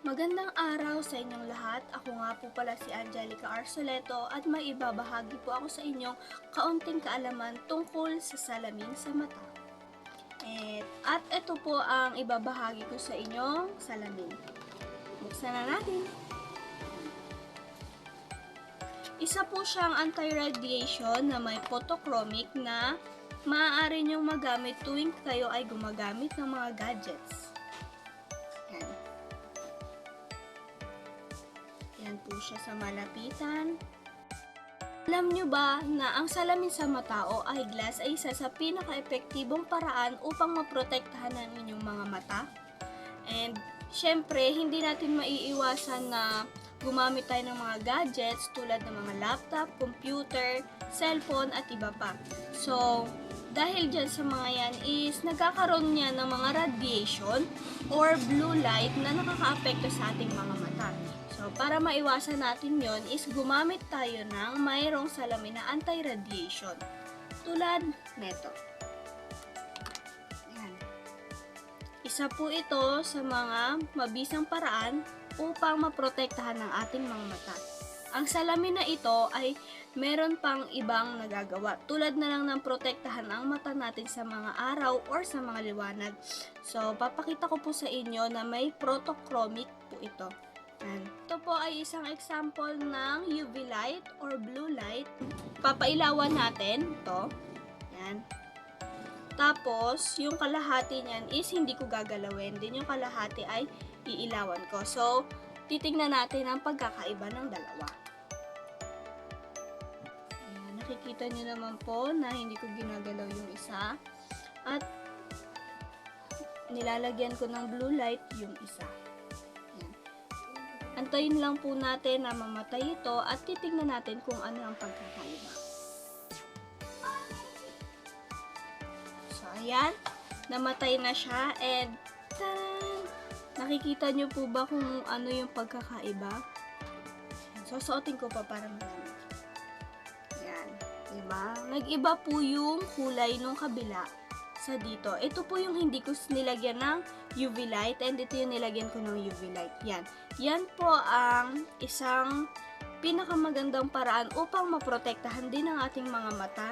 Magandang araw sa inyong lahat. Ako nga po pala si Angelica Arsoleto at may ibabahagi po ako sa inyong kaunting kaalaman tungkol sa salamin sa mata. At ito po ang ibabahagi ko sa inyong salamin. Buksan na natin. Isa po siyang anti-radiation na may photochromic na maaari niyong magamit tuwing kayo ay gumagamit ng mga gadgets. Yan po siya sa malapitan. Alam nyo ba na ang salamin sa mata o eyeglass ay isa sa pinaka-epektibong paraan upang maprotektahan ang inyong mga mata? And syempre, hindi natin maiiwasan na gumamit tayo ng mga gadgets tulad ng mga laptop, computer, cellphone at iba pa. So, dahil dyan sa mga yan is nagkakaroon niya ng mga radiation or blue light na nakakaapekto sa ating mga mata. So, para maiwasan natin yon is gumamit tayo ng mayroong salamin na anti-radiation. Tulad neto. Yan. Isa po ito sa mga mabisang paraan upang maprotektahan ng ating mga mata. Ang salamin na ito ay meron pang ibang nagagawa. Tulad na lang ng protektahan ang mata natin sa mga araw or sa mga liwanag. So, papakita ko po sa inyo na may photochromic po ito. Ito po ay isang example ng UV light or blue light. Papailawan natin ito. Yan. Tapos, yung kalahati niyan is hindi ko gagalawin. Din yung kalahati ay iilawan ko. So, titingnan natin ang pagkakaiba ng dalawa. Ayan, nakikita nyo naman po na hindi ko ginagalaw yung isa. At nilalagyan ko ng blue light yung isa. Antayin lang po natin na mamatay ito at titignan natin kung ano ang pagkakaiba. So, ayan. Namatay na siya and taran! Nakikita nyo po ba kung ano yung pagkakaiba? So, suotin ko pa para malaman. Ayan. Diba? Nag-iba po yung kulay nung kabila sa dito. Ito po yung hindi ko nilagyan ng UV light and ito yung nilagyan ko ng UV light. Yan. Yan po ang isang pinakamagandang paraan upang maprotektahan din ang ating mga mata.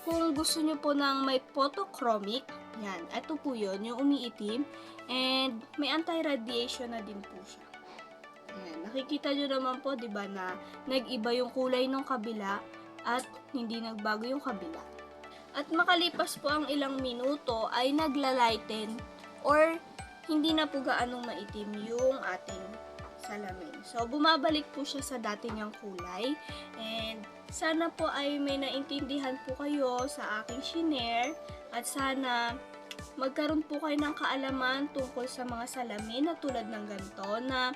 Kung gusto nyo po ng may photochromic, yan. Ito po yun, yung umiitim. And may anti-radiation na din po siya. Yan. Nakikita nyo naman po, diba, na nag-iba yung kulay ng kabila at hindi nagbago yung kabila. At makalipas po ang ilang minuto ay nagla-lighten or hindi na po gaanong maitim yung ating salamin. So, bumabalik po siya sa dati niyang kulay. And sana po ay may naintindihan po kayo sa aking shinare at sana magkaroon po kayo ng kaalaman tungkol sa mga salamin na tulad ng ganito na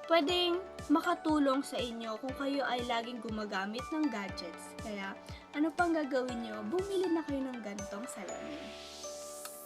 pwedeng makatulong sa inyo kung kayo ay laging gumagamit ng gadgets. Kaya, ano pang gagawin nyo? Bumili na kayo ng ganitong salamin.